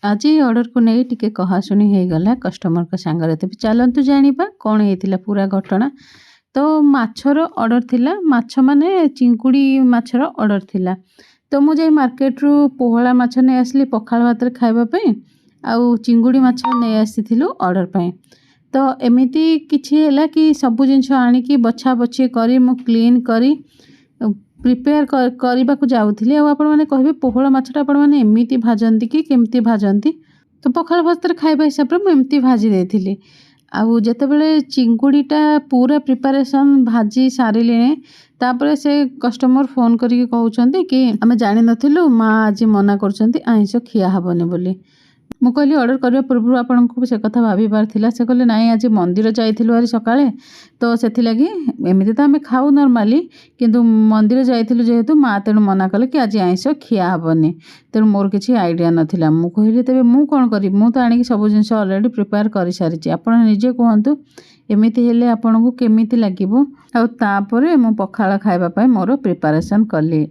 आज ऑर्डर को नहीं टिके कहाशुनी हो गला कस्टमर का सांगरे तेज चलतु जाना कौन होता पूरा घटना। तो माछर ऑर्डर थिला माछ माने चिंकुड़ी माछर ऑर्डर थिला। तो मुझे मार्केट रू पोहला माछ नहीं आसली पखाल भात खावाई आउ चिंगुड़ी माछ नहीं आसीलु ऑर्डर पाई। तो एमती किछि हैला कि सबु जिनस आनिकी बछा बछी करी मु क्लीन करी प्रिपेयर करने को जाऊँगी। आपण मैंने कहे पोहला माछटा आपण मैंने एमती भाजती कि केमती भाजती। तो पखाल भात खाଇବା हिसाब से मुझे भाजी देती। आउ जितेबले चिंगुड़ीटा पूरा प्रिपरेशन भाजी सारे तापर से कस्टमर फोन करके कहते कि आम जान नु माँ आज मना कर आइंष खिया हेनी बोली। मु कहली ऑर्डर करने पूर्व आपन को से कथा भाबार थिला। से कहले नाई आज मंदिर जाइथिलु आरी सकाळे तो सेथि लगी एमिति तो आमे खाऊ नॉर्मली किंतु मंदिर जाइथिलु जेहेतु माँ तेणु मना कले कि आज आइंष खिया हेनी। तेणु मोर किछि आइडिया नथिला। मु कहली तेबे मु कोन करी मु तो आनिक सब जिनिस ऑलरेडी प्रिपेयर करि सारिछि। आपण निजे कहंतु एमिति हेले आपन को केमिति लागिवो। आ तापरे मु पखाळ खाइबा पय मोर प्रिपरेशन कली।